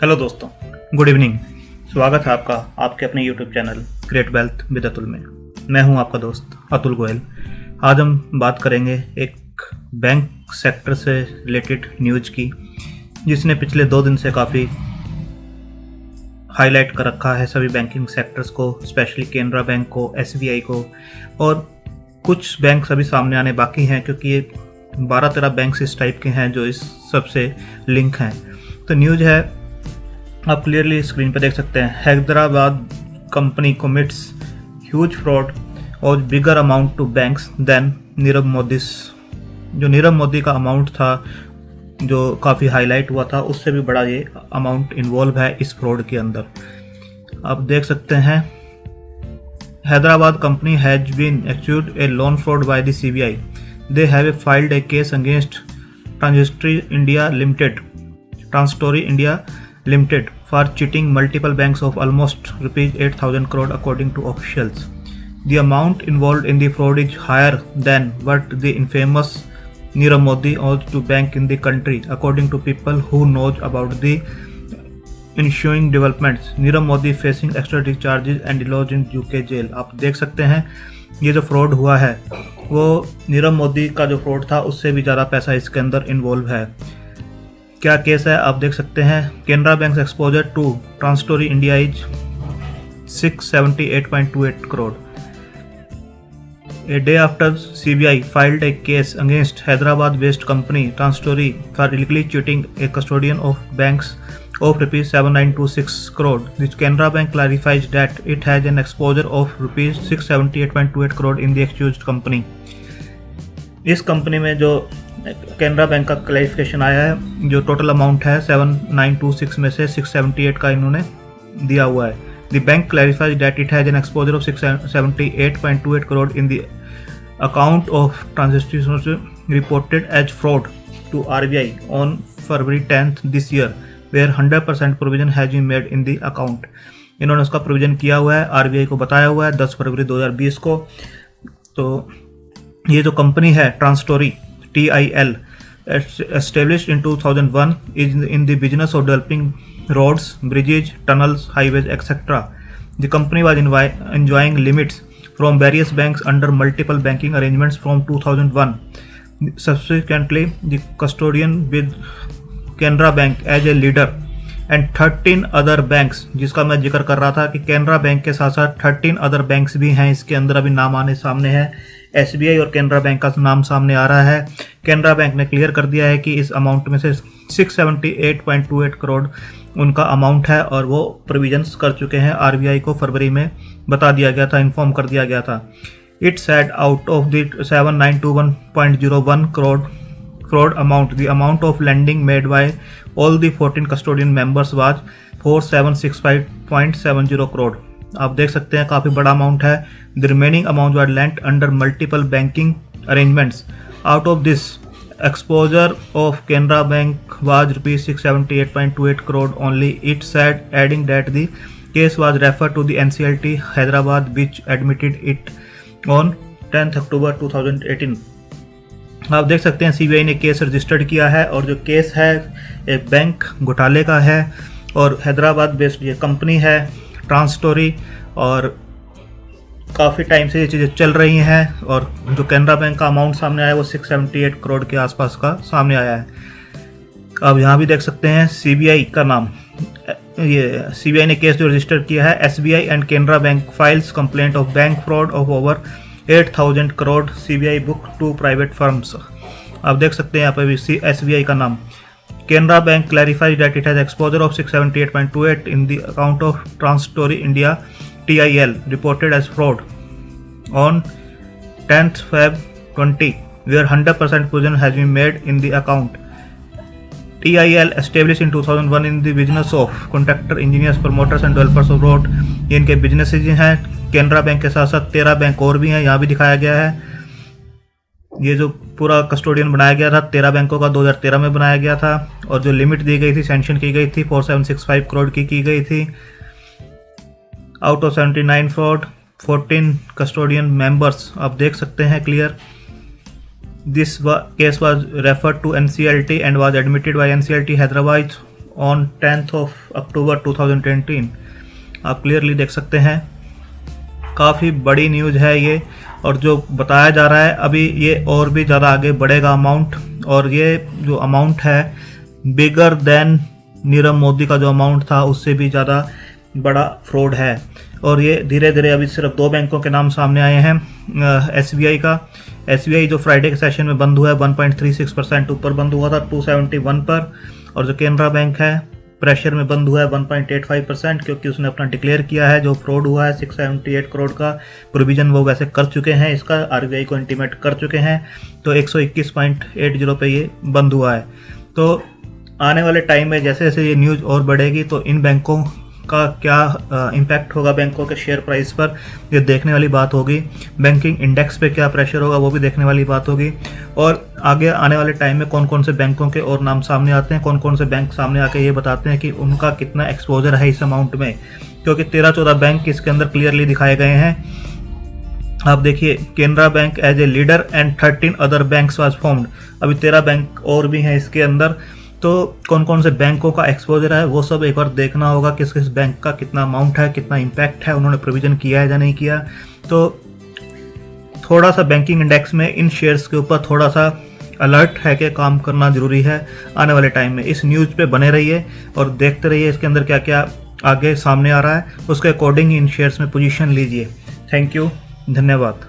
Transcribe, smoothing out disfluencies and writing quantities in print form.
Hello दोस्तों, good evening. स्वागत है आपका आपके अपने YouTube channel great wealth with Atul में। मैं हूं आपका दोस्त अतुल गोयल। आज हम बात करेंगे एक बैंक सेक्टर से रिलेटेड न्यूज़ की, जिसने पिछले 2 दिन से काफ़ी हाईलाइट कर रखा है सभी बैंकिंग सेक्टर्स को, स्पेशली केनरा बैंक को, एसबीआई को, और कुछ बैंक अभी सामने आने बाकी हैं क्योंकि ये 12-13 बैंक्स इस टाइप के हैं जो इस सबसे लिंक हैं। तो न्यूज़ है, आप क्लियरली स्क्रीन पर देख सकते हैं। Hyderabad company commits huge fraud और bigger amount to banks than Nirav Modi. जो नीरव मोदी का अमाउंट था जो काफ़ी हाईलाइट हुआ था, उससे भी बड़ा ये अमाउंट इन्वॉल्व है इस फ्रॉड के अंदर। आप देख सकते हैं, Hyderabad company has been accused a loan fraud by the CBI. They have filed a case against Transstory India Limited for cheating multiple banks of almost rupees 8,000 crore according to officials. The amount involved in the fraud is higher than what the infamous Nirav Modi owes to bank in the country, according to people who knows about the ensuing developments. Nirav Modi facing extradition charges and lodged in UK jail. आप देख सकते हैं ये जो fraud हुआ है वो नीरव मोदी का जो फ्रॉड था उससे भी ज़्यादा पैसा इसके अंदर इन्वॉल्व है। क्या केस है आप देख सकते हैं। Canara bank exposure to Transstroy India is 678.28 crore. A day after CBI filed a case against Hyderabad-based company Transstory for illegally cheating a custodian of banks of rupees 7926 crore, which Canara Bank clarifies that it has an exposure of rupees 678.28 crore in the accused company. इस company में जो Canara bank का clarification आया है, जो total amount है 7926 में से 678 का इन्होंने दिया हुआ है। The bank clarifies that it has an exposure of 678.28 crore in the account of transactions reported as fraud to RBI on February 10th this year, where 100% provision has been made in the account. इन्होंने उसका provision किया हुआ है, RBI को बताया हुआ है 10 फरवरी 2020 को। तो ये जो कंपनी है ट्रांसस्टोरी TIL, established in 2001, is in the business of developing roads, bridges, tunnels, highways, etc. The company was enjoying limits from various banks under multiple banking arrangements from 2001. Subsequently, the custodian with Canara Bank as a leader and 13 other banks, जिसका मैं जिक्र कर रहा था कि Canara bank के साथ साथ 13 अदर बैंक्स भी हैं इसके अंदर, अभी नाम आने सामने है। SBI और कैनरा बैंक का नाम सामने आ रहा है। कैनरा बैंक ने क्लियर कर दिया है कि इस अमाउंट में से 678.28 करोड़ उनका अमाउंट है और वो प्रोविजंस कर चुके हैं। RBI को फरवरी में बता दिया गया था, इन्फॉर्म कर दिया गया था। It said out of the 7921.01 crore fraud amount, the amount of lending made by all the 14 custodian members was 4765.70 crore. आप देख सकते हैं काफ़ी बड़ा अमाउंट है। The remaining amount was lent under multiple banking arrangements. Out of this, exposure of Canara Bank was rupees 678.28 crore only. It said, adding that the case was referred to the NCLT Hyderabad, which admitted it on 10th October 2018. आप देख सकते हैं CBI ने case registered किया है और जो case है एक बैंक घोटाले का है और हैदराबाद बेस्ड ये कंपनी है ट्रांसस्टोरी, और काफ़ी टाइम से ये चीज़ें चल रही हैं। और जो कैनरा बैंक का अमाउंट सामने आया है वो 678 करोड़ के आसपास का सामने आया है। अब यहाँ भी देख सकते हैं CBI का नाम, ये CBI ने केस जो रजिस्टर किया है, SBI and Canara bank files complaint of bank fraud of over 8,000 crore CBI book to private firms. आप देख सकते हैं यहाँ पर भी SBI का नाम। Canara bank clarifies that it has exposure of 678.28 in the account of Transstroy India TIL reported as fraud on 10th Feb 20, where 100% provision has been made in the account. TIL established in 2001 in the business of contractor, engineers, promoters and developers of road. ये इनके businesses हैं। Canara bank के साथ साथ 13 bank और भी हैं, यहाँ भी दिखाया गया है। ये जो पूरा कस्टोडियन बनाया गया था 13 बैंकों का 2013 में बनाया गया था, और जो लिमिट दी गई थी, सैंक्शन की गई थी 4765 करोड़ की गई थी। Out of 79 fraud 14 custodian members, आप देख सकते हैं clear. This case was referred to NCLT and was admitted by NCLT Hyderabad on 10th of October 2018। आप क्लियरली देख सकते हैं, काफ़ी बड़ी न्यूज़ है ये, और जो बताया जा रहा है अभी ये और भी ज़्यादा आगे बढ़ेगा अमाउंट, और ये जो अमाउंट है बिगर देन नीरव मोदी का जो अमाउंट था उससे भी ज़्यादा बड़ा फ्रॉड है। और ये धीरे धीरे अभी सिर्फ 2 बैंकों के नाम सामने आए हैं। SBI का, SBI जो फ्राइडे के सेशन में बंद हुआ है 1.36% ऊपर बंद हुआ था 271 पर, और जो केनरा बैंक है प्रेशर में बंद हुआ है 1.85%, क्योंकि उसने अपना डिक्लेयर किया है जो फ्रॉड हुआ है 678 करोड़ का प्रोविज़न वो वैसे कर चुके हैं, इसका RBI को इंटीमेट कर चुके हैं, तो 121.80 पे ये बंद हुआ है। तो आने वाले टाइम में जैसे जैसे ये न्यूज़ और बढ़ेगी तो इन बैंकों का क्या इम्पैक्ट होगा बैंकों के शेयर प्राइस पर, ये देखने वाली बात होगी। बैंकिंग इंडेक्स पे क्या प्रेशर होगा वो भी देखने वाली बात होगी। और आगे आने वाले टाइम में कौन कौन से बैंकों के और नाम सामने आते हैं, कौन कौन से बैंक सामने आके ये बताते हैं कि उनका कितना एक्सपोजर है इस अमाउंट में, क्योंकि 13-14 बैंक इसके अंदर क्लियरली दिखाए गए हैं। आप देखिए, Canara bank as a leader and 13 other banks was formed. अभी 13 बैंक और भी हैं इसके अंदर, तो कौन कौन से बैंकों का एक्सपोजर है वो सब एक बार देखना होगा, किस किस बैंक का कितना अमाउंट है, कितना इम्पैक्ट है, उन्होंने प्रोविज़न किया है या नहीं किया। तो थोड़ा सा बैंकिंग इंडेक्स में इन शेयर्स के ऊपर थोड़ा सा अलर्ट है कि काम करना ज़रूरी है आने वाले टाइम में। इस न्यूज़ पे बने रहिए और देखते रहिए इसके अंदर क्या क्या आगे सामने आ रहा है, उसके अकॉर्डिंग इन शेयर्स में पोजीशन लीजिए। थैंक यू, धन्यवाद।